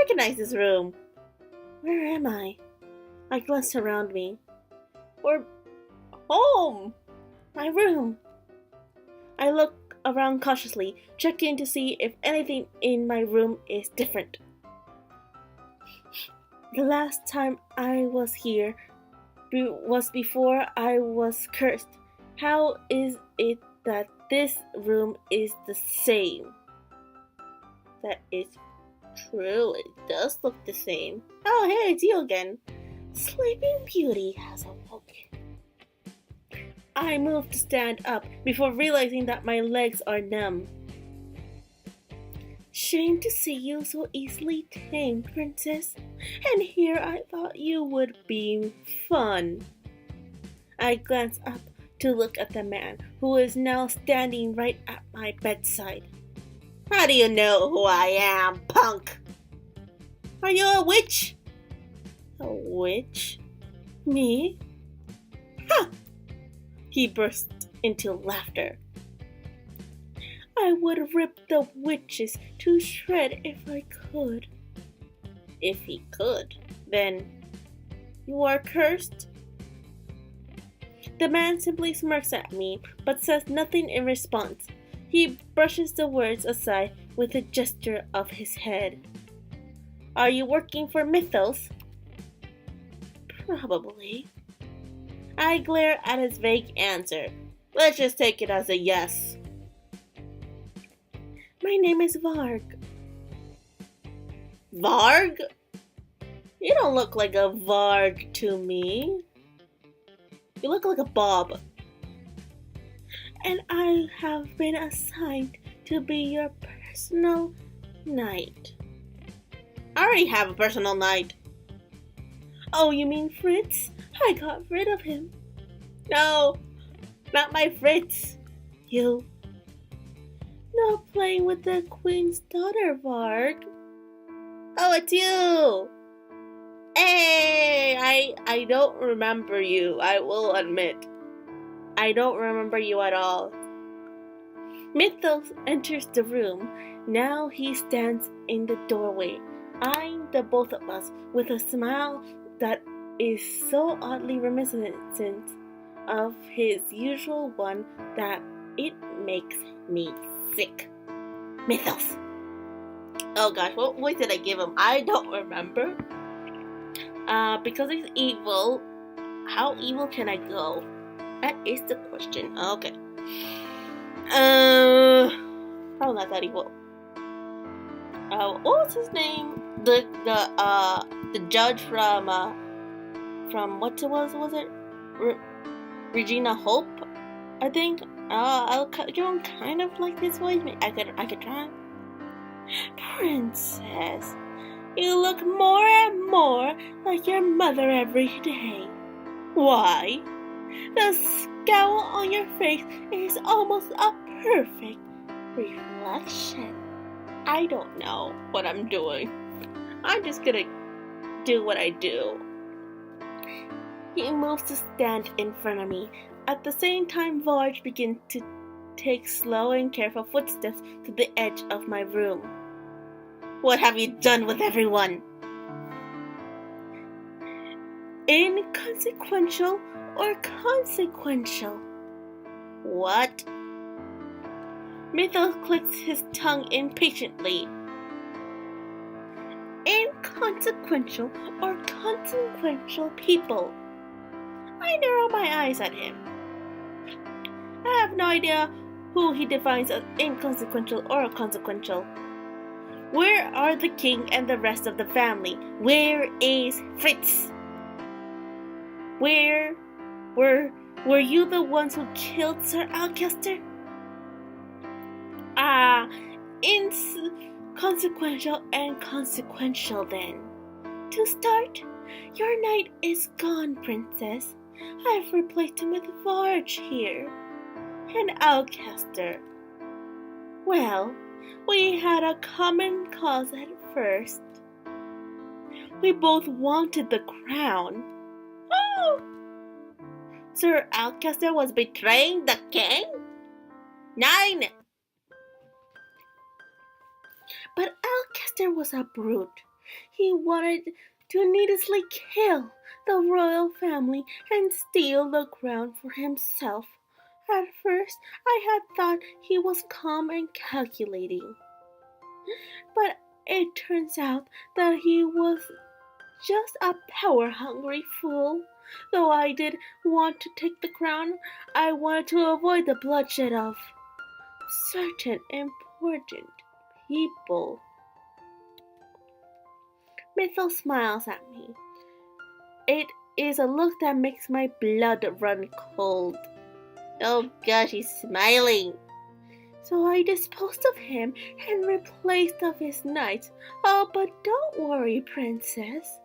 recognize this room. Where am I? I glance around me. We're home! My room. I look around cautiously, checking to see if anything in my room is different. The last time I was here was before I was cursed. How is it that this room is the same? That is true, it does look the same. Oh, hey, it's you again. Sleeping Beauty has awoken. I move to stand up before realizing that my legs are numb. Shame to see you so easily tamed, Princess. And here I thought you would be fun. I glance up to look at the man who is now standing right at my bedside. How do you know who I am, punk? Are you a witch? A witch? Me? Ha! He burst into laughter. I would rip the witches to shreds if I could. If he could, then you are cursed? The man simply smirks at me, but says nothing in response. He brushes the words aside with a gesture of his head. Are you working for Mythos? Probably. I glare at his vague answer. Let's just take it as a yes. My name is Varg. Varg? You don't look like a Varg to me. You look like a Bob. And I have been assigned to be your personal knight. I already have a personal knight. Oh, you mean Fritz? I got rid of him. No, not my Fritz. You. Not playing with the Queen's daughter, Varg. Oh, it's you. Hey, I don't remember you, I will admit. I don't remember you at all. Mythos enters the room. Now he stands in the doorway, eyeing the both of us with a smile that is so oddly reminiscent of his usual one that it makes me sick. Mythos. Oh gosh, what voice did I give him? I don't remember. Because he's evil, how evil can I go? That is the question. Okay. Probably not that evil. What was his name? The judge from what was it? Regina Hope, I think. I'll give him kind of like this voice. I could try. Princess, you look more and more like your mother every day. Why? The scowl on your face is almost a perfect reflection. I don't know what I'm doing. I'm just gonna do what I do. He moves to stand in front of me. At the same time, Varg begins to take slow and careful footsteps to the edge of my room. What have you done with everyone? Inconsequential or consequential? What? Mythos clicks his tongue impatiently. Inconsequential or consequential people? I narrow my eyes at him. I have no idea who he defines as inconsequential or consequential. Where are the king and the rest of the family? Where is Fritz? Were you the ones who killed Sir Alcester? Inconsequential and consequential then. To start, your knight is gone, Princess. I've replaced him with Varg here. And Alcester. Well, we had a common cause at first. We both wanted the crown. Oh! Sir Alcester was betraying the king? 9! But Alcester was a brute. He wanted to needlessly kill the royal family and steal the crown for himself. At first, I had thought he was calm and calculating, but it turns out that he was just a power-hungry fool. Though I did want to take the crown, I wanted to avoid the bloodshed of certain important people. Mythos smiles at me. It is a look that makes my blood run cold. Oh gosh, he's smiling. So I disposed of him and replaced of his knights. Oh, but don't worry, princess.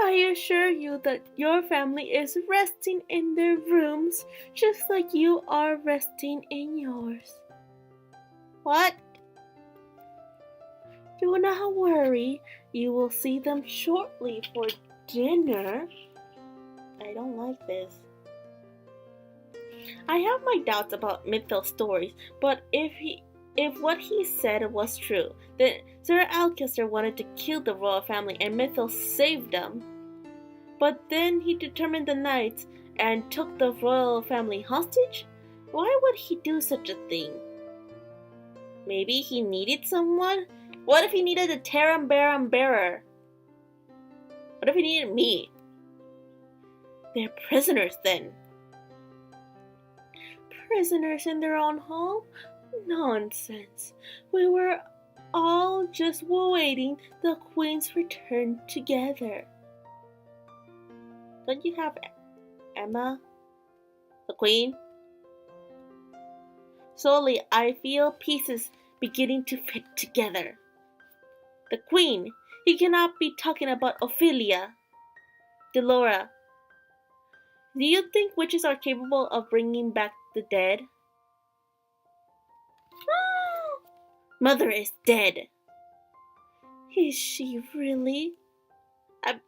I assure you that your family is resting in their rooms just like you are resting in yours. What? Do not worry, you will see them shortly for dinner. I don't like this. I have my doubts about Mythos stories, but if what he said was true, then Sir Alcester wanted to kill the royal family and Mythos saved them. But then he determined the knights and took the royal family hostage? Why would he do such a thing? Maybe he needed someone? What if he needed a Taram Baram bearer? What if he needed me? They're prisoners then. Prisoners in their own home? Nonsense. We were all just waiting the Queen's return together. Don't you have Emma, the Queen? Slowly, I feel pieces beginning to fit together. The Queen. He cannot be talking about Ophelia. Delora. Do you think witches are capable of bringing back the dead? Mother is dead. Is she really? I'm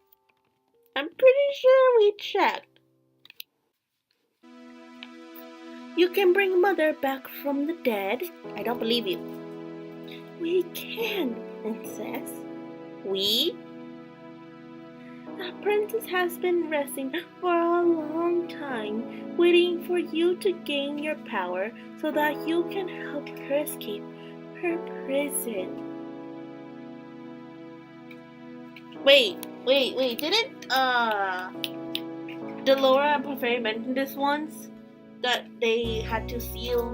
pretty sure we checked. You can bring Mother back from the dead? I don't believe you. We can, Princess. We? The princess has been resting for a long time, waiting for you to gain your power so that you can help her escape her prison. Wait, didn't Delora and Parfait mention this once? That they had to seal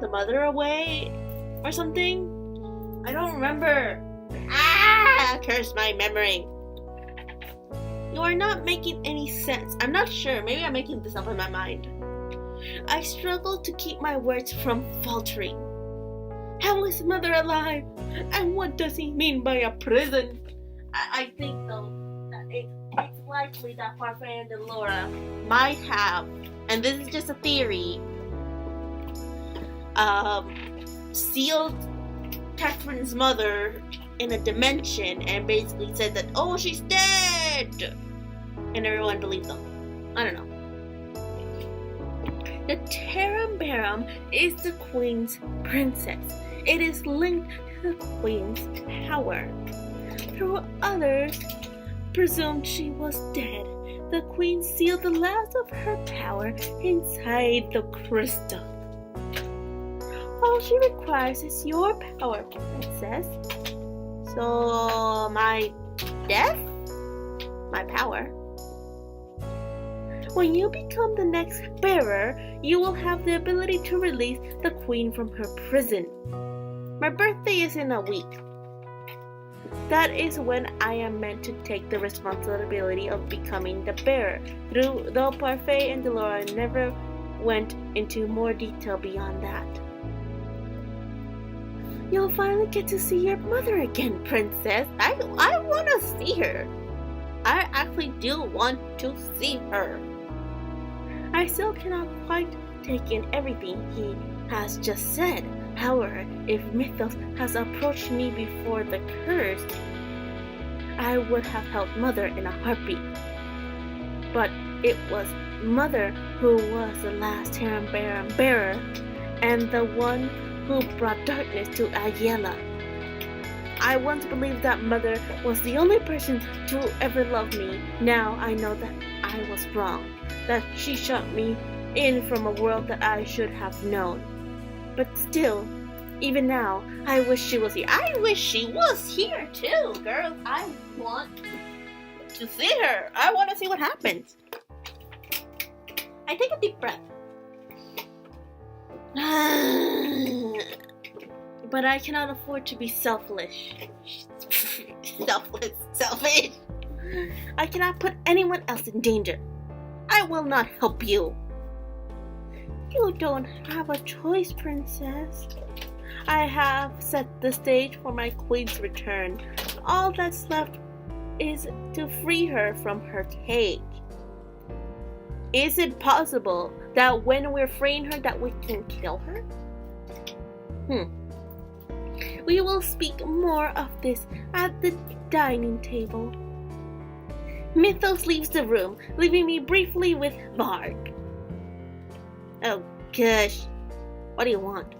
the mother away or something? I don't remember. Curse my memory. You are not making any sense. I'm not sure. Maybe I'm making this up in my mind. I struggle to keep my words from faltering. How is Mother alive? And what does he mean by a prison? I think though that it's likely that Parfait and Delora might have, and this is just a theory, sealed Catherine's mother in a dimension and basically said that, oh, she's dead! And everyone believed them. I don't know. The Taram Baram is the Queen's princess. It is linked to the Queen's power. Though others presumed she was dead, the Queen sealed the last of her power inside the crystal. All she requires is your power, Princess. So, my death? My power. When you become the next bearer, you will have the ability to release the Queen from her prison. My birthday is in a week. That is when I am meant to take the responsibility of becoming the bearer, though Parfait and Delora never went into more detail beyond that. You'll finally get to see your mother again, Princess. I want to see her. I actually do want to see her. I still cannot quite take in everything he has just said. However, if Mythos has approached me before the curse, I would have helped Mother in a heartbeat. But it was Mother who was the last Taram Baram bearer and the one who brought darkness to Ayala. I once believed that mother was the only person to ever love me. Now I know that I was wrong, that she shut me in from a world that I should have known. But still, even now, I wish she was here. I wish she was here too, girls. I want to see her. I want to see what happens. I take a deep breath. But I cannot afford to be selfish. Selfish. I cannot put anyone else in danger. I will not help you. You don't have a choice, princess. I have set the stage for my queen's return. All that's left is to free her from her cage. Is it possible that when we're freeing her that we can kill her? We will speak more of this at the dining table. Mythos leaves the room, leaving me briefly with Varg. Oh gosh, what do you want?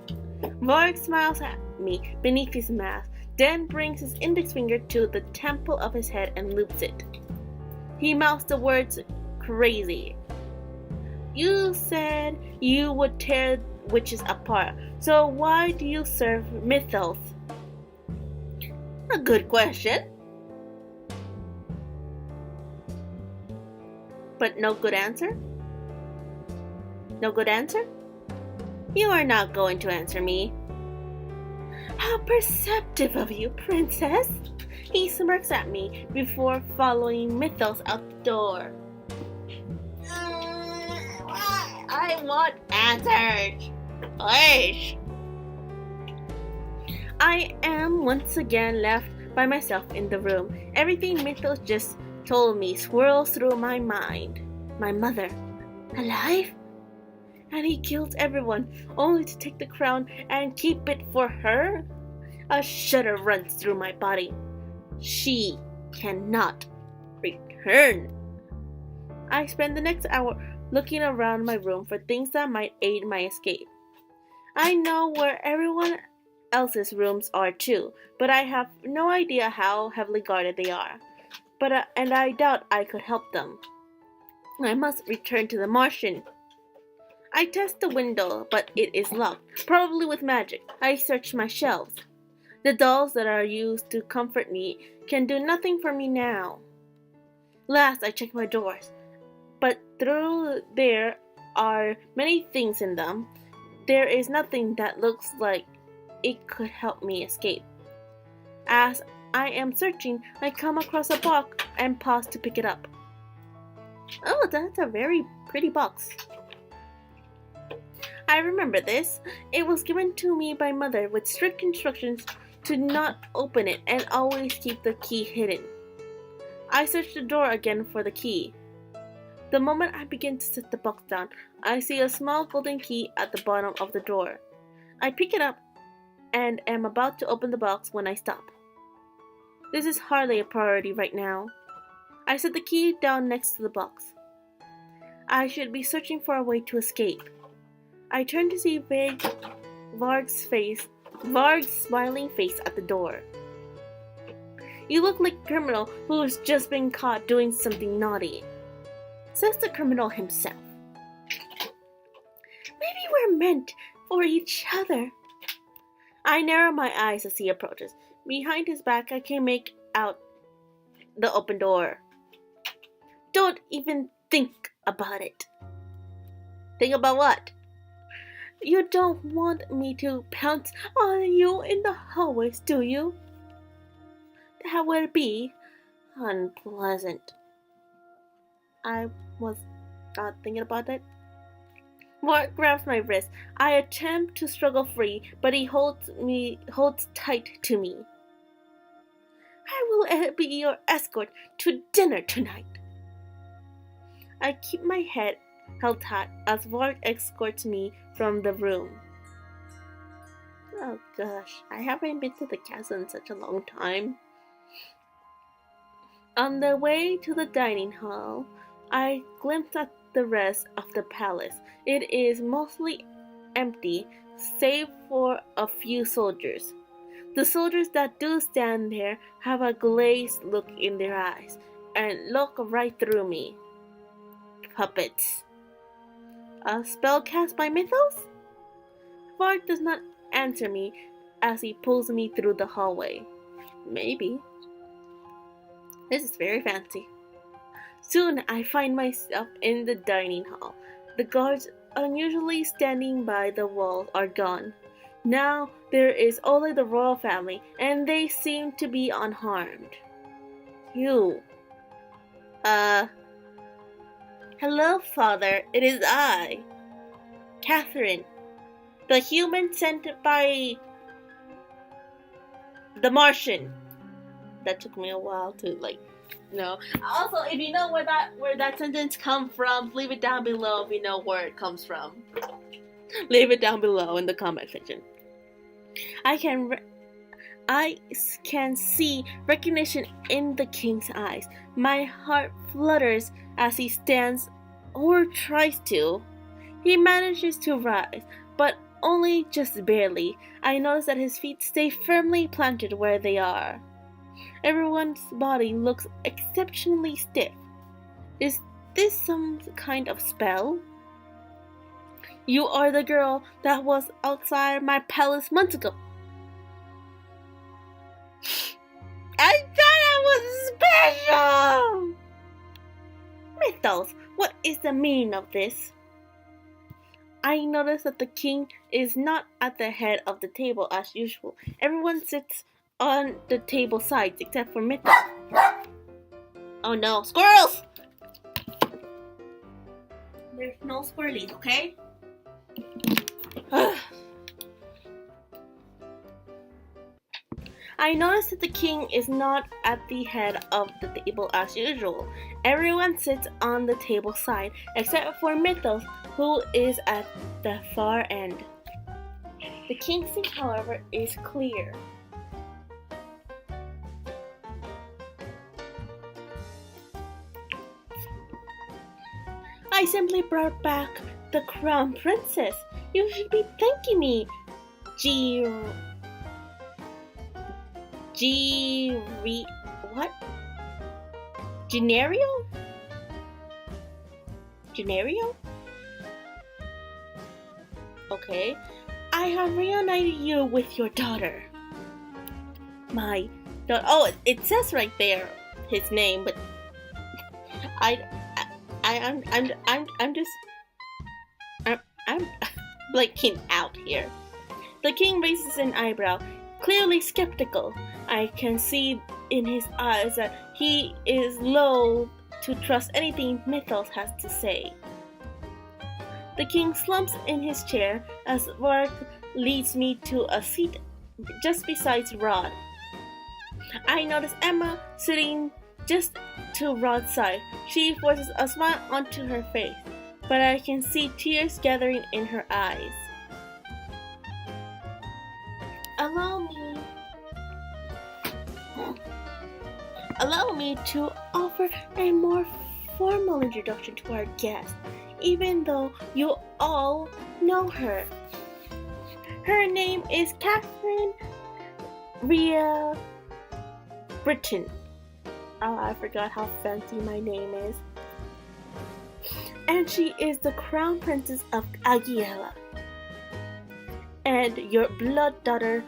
Varg smiles at me beneath his mask, then brings his index finger to the temple of his head and loops it. He mouths the words crazy. You said you would tear witches apart, so why do you serve Mythos? A good question. But no good answer? No good answer? You are not going to answer me. How perceptive of you, princess. He smirks at me before following Mythos out the door. I want answers. Please. I am once again left by myself in the room. Everything Mythos just told me swirls through my mind. My mother, alive? And he killed everyone, only to take the crown and keep it for her? A shudder runs through my body. She cannot return. I spend the next hour looking around my room for things that might aid my escape. I know where everyone else's rooms are too, but I have no idea how heavily guarded they are. And I doubt I could help them. I must return to the Martian. I test the window, but it is locked, probably with magic. I search my shelves. The dolls that are used to comfort me can do nothing for me now. Last, I check my doors, but though there are many things in them, there is nothing that looks like it could help me escape. As I am searching, I come across a box and pause to pick it up. Oh, that's a very pretty box. I remember this. It was given to me by Mother with strict instructions to not open it and always keep the key hidden. I search the door again for the key. The moment I begin to set the box down, I see a small golden key at the bottom of the door. I pick it up and am about to open the box when I stop. This is hardly a priority right now. I set the key down next to the box. I should be searching for a way to escape. I turn to see Varg's smiling face at the door. You look like a criminal who's just been caught doing something naughty, says the criminal himself. Maybe we're meant for each other. I narrow my eyes as he approaches. Behind his back, I can make out the open door. Don't even think about it. Think about what? You don't want me to pounce on you in the hallways, do you? That would be unpleasant. I was not thinking about that. Mark grabs my wrist. I attempt to struggle free, but he holds tight to me. I will be your escort to dinner tonight. I keep my head held tight as Varg escorts me from the room. Oh gosh, I haven't been to the castle in such a long time. On the way to the dining hall, I glimpse at the rest of the palace. It is mostly empty, save for a few soldiers. The soldiers that do stand there have a glazed look in their eyes and look right through me. Puppets. A spell cast by Mythos? Vark does not answer me as he pulls me through the hallway. Maybe. This is very fancy. Soon I find myself in the dining hall. The guards unusually standing by the wall are gone. Now there is only the royal family, and they seem to be unharmed. You. Hello, father. It is I. Catherine. The human sent by the Martian. That took me a while to know. Also, if you know where that sentence comes from, leave it down below if you know where it comes from. Leave it down below in the comment section. I can see recognition in the king's eyes. My heart flutters as he stands or tries to. He manages to rise, but only just barely. I notice that his feet stay firmly planted where they are. Everyone's body looks exceptionally stiff. Is this some kind of spell? You are the girl that was outside my palace months ago. I thought I was special! Mythos, what is the meaning of this? I notice that the king is not at the head of the table as usual. Everyone sits on the table sides except for Mythos. Oh no, squirrels! There's no squirrelies, okay? I notice that the king is not at the head of the table as usual. Everyone sits on the table side except for Mythos, who is at the far end. The king's seat, however, is clear. I simply brought back the crown princess. You should be thanking me, what? Genario? Okay. I have reunited you with your daughter. My daughter. Oh, it says right there his name, but I'm blanking out here. The king raises an eyebrow, clearly skeptical. I can see in his eyes that he is loath to trust anything Mythos has to say. The king slumps in his chair as Vark leads me to a seat just beside Rod. I notice Emma sitting just to Rod's side. She forces a smile onto her face, but I can see tears gathering in her eyes. Allow me to offer a more formal introduction to our guest, even though you all know her. Her name is Catherine Rhea Britton. Oh, I forgot how fancy my name is. And she is the crown princess of Agiela. And your blood daughter,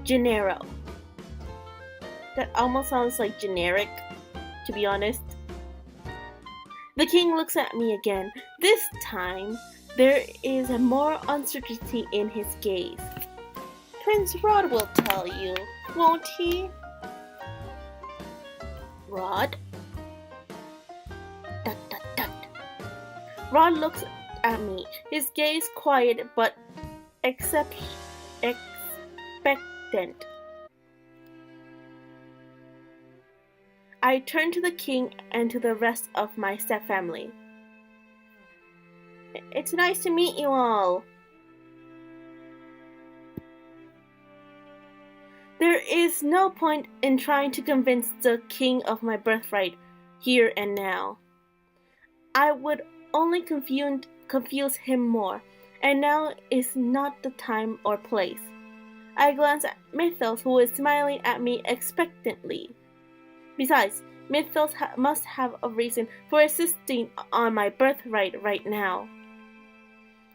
Gennaro. That almost sounds like generic, to be honest. The king looks at me again. This time, there is more uncertainty in his gaze. Prince Rod will tell you, won't he? Rod? Dut, dut, dut. Rod looks at me, his gaze quiet but expectant. I turn to the king and to the rest of my stepfamily. It's nice to meet you all. There is no point in trying to convince the king of my birthright here and now. I would only confuse him more, and now is not the time or place. I glance at Mythos, who is smiling at me expectantly. Besides, Mythos must have a reason for insisting on my birthright right now.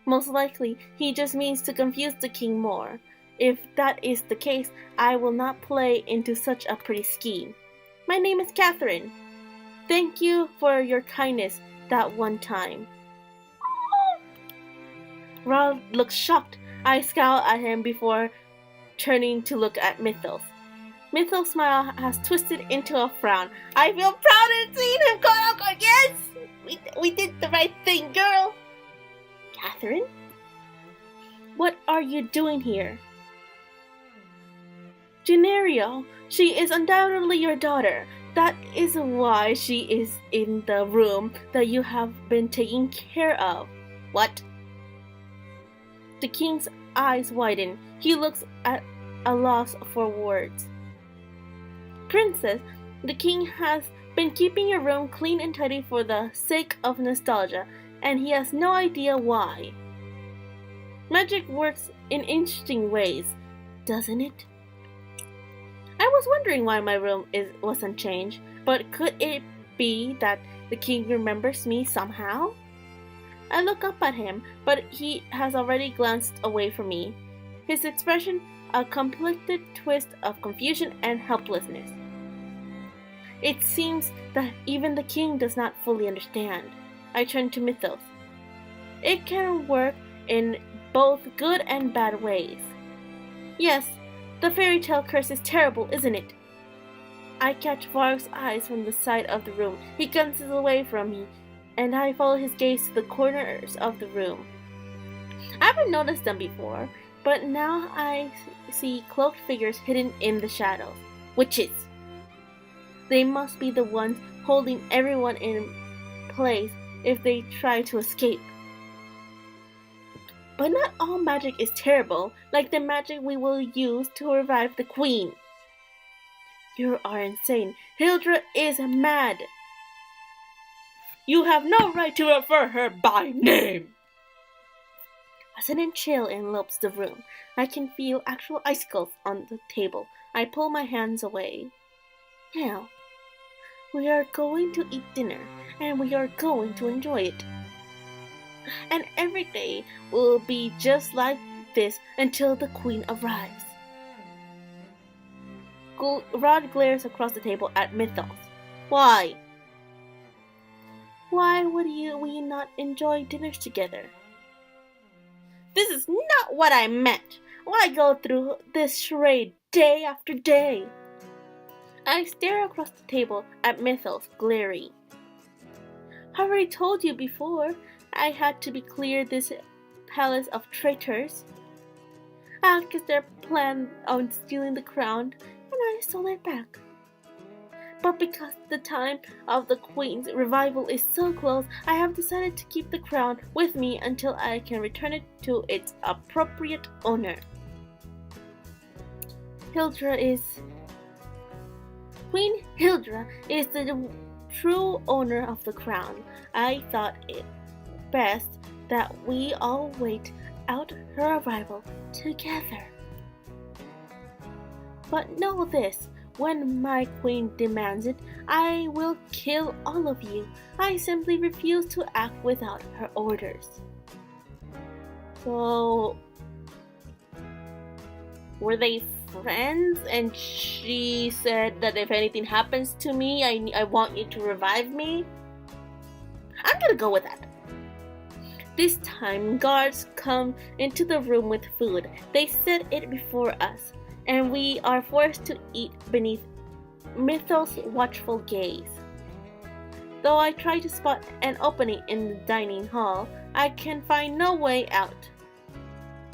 Most likely, he just means to confuse the king more. If that is the case, I will not play into such a pretty scheme. My name is Catherine. Thank you for your kindness that one time. Rod looks shocked. I scowl at him before turning to look at Mythos. Mythos' smile has twisted into a frown. I feel proud in seeing him go out. Yes! We did the right thing, girl! Catherine? What are you doing here? Genario, she is undoubtedly your daughter. That is why she is in the room that you have been taking care of. What? The king's eyes widen. He looks at a loss for words. Princess, the king has been keeping your room clean and tidy for the sake of nostalgia, and he has no idea why. Magic works in interesting ways, doesn't it? I was wondering why my room wasn't changed, but could it be that the king remembers me somehow? I look up at him, but he has already glanced away from me, his expression a conflicted twist of confusion and helplessness. It seems that even the king does not fully understand. I turn to Mythos. It can work in both good and bad ways. Yes, the fairy tale curse is terrible, isn't it? I catch Varg's eyes from the side of the room. He glances away from me, and I follow his gaze to the corners of the room. I haven't noticed them before, but now I see cloaked figures hidden in the shadows. Witches! They must be the ones holding everyone in place if they try to escape. But not all magic is terrible, like the magic we will use to revive the queen. You are insane. Hildra is mad. You have no right to refer her by name. A sudden chill envelopes the room. I can feel actual icicles on the table. I pull my hands away. Now, we are going to eat dinner, and we are going to enjoy it. And every day will be just like this until the queen arrives. Rod glares across the table at Mythos. Why? Why would we not enjoy dinners together? This is not what I meant. Why go through this charade day after day? I stare across the table at Mythos, glaring. I already told you before. I had to clear this palace of traitors. Alcester planned on stealing the crown, and I stole it back. But because the time of the Queen's revival is so close, I have decided to keep the crown with me until I can return it to its appropriate owner. Queen Hildra is the true owner of the crown. I thought it best that we all wait out her arrival together. But know this, when my queen demands it, I will kill all of you. I simply refuse to act without her orders. So, were they friends? And she said that if anything happens to me, I want you to revive me? I'm gonna go with that. This time, guards come into the room with food. They set it before us, and we are forced to eat beneath Mythos' watchful gaze. Though I try to spot an opening in the dining hall, I can find no way out.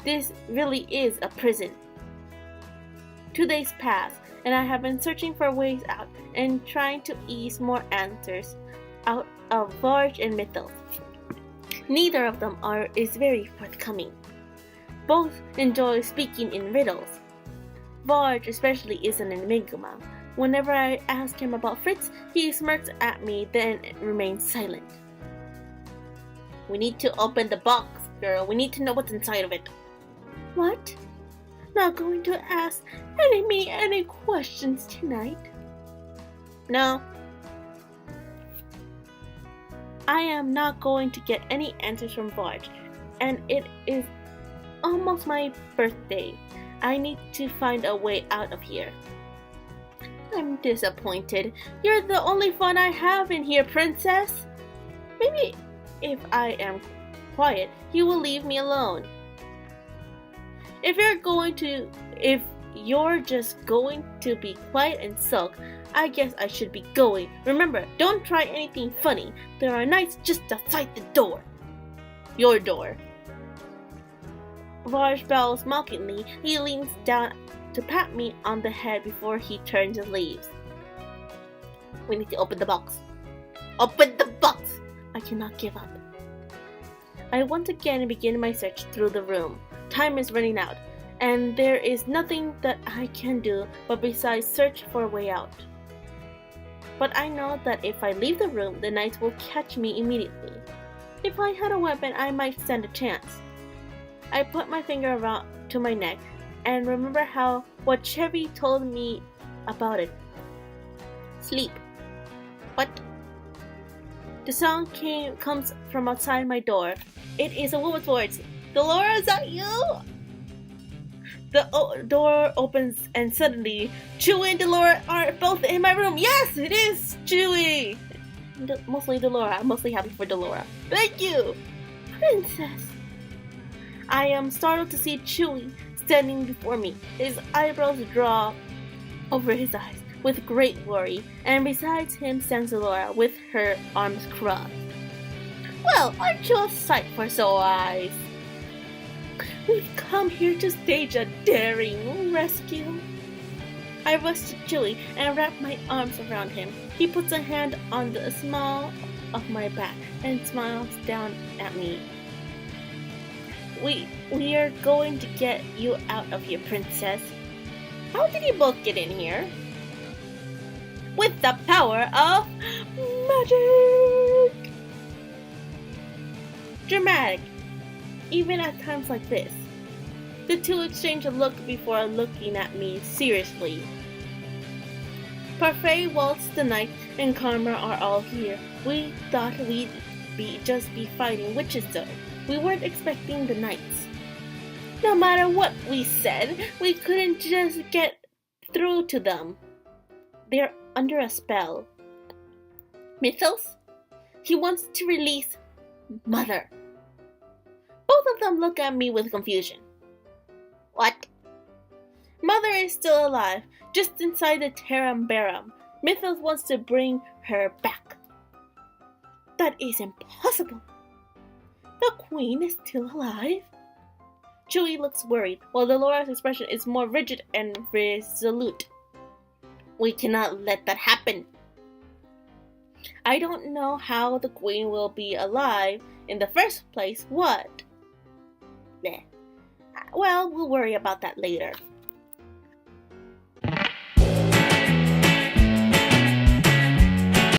This really is a prison. 2 days pass, and I have been searching for ways out and trying to ease more answers out of Varg and Mythos. Neither of them is very forthcoming. Both enjoy speaking in riddles. Varg especially is an enigma. Whenever I ask him about Fritz, he smirks at me, then remains silent. We need to open the box, girl. We need to know what's inside of it. What? not going to ask any questions tonight. No. I am not going to get any answers from Varge, and it is almost my birthday. I need to find a way out of here. I'm disappointed. You're the only fun I have in here, princess. Maybe if I am quiet, you will leave me alone. If you're just going to be quiet and sulk, I guess I should be going. Remember, don't try anything funny. There are knights just outside the door. Your door. Varge bows mockingly. He leans down to pat me on the head before he turns and leaves. We need to open the box. Open the box! I cannot give up. I once again begin my search through the room. Time is running out, and there is nothing that I can do but besides search for a way out. But I know that if I leave the room, the knights will catch me immediately. If I had a weapon, I might stand a chance. I put my finger around to my neck and remember what Chevy told me about it. Sleep. What? The sound comes from outside my door. It is a woman's voice. Delora, is that you? The door opens and suddenly, Chewie and Delora are both in my room. Yes, it is Chewie. Mostly Delora. I'm mostly happy for Delora. Thank you. Princess. I am startled to see Chewie standing before me. His eyebrows draw over his eyes with great worry, and besides him stands Delora with her arms crossed. Well, aren't you a sight for sore eyes? We've come here to stage a daring rescue. I rush to Chewie and wrap my arms around him. He puts a hand on the small of my back and smiles down at me. We are going to get you out of here, princess. How did you both get in here? With the power of magic! Dramatic, even at times like this. The two exchange a look before looking at me seriously. Parfait, Waltz, the Knight, and Karma are all here. We thought we'd just be fighting witches though. We weren't expecting the Knights. No matter what we said, we couldn't just get through to them. They're under a spell. Mythos? He wants to release Mother. Both of them look at me with confusion. What? Mother is still alive, just inside the Terum Barum. Mythos wants to bring her back. That is impossible. The Queen is still alive? Chewie looks worried, while Delora's expression is more rigid and resolute. We cannot let that happen. I don't know how the Queen will be alive in the first place. What? Well, we'll worry about that later.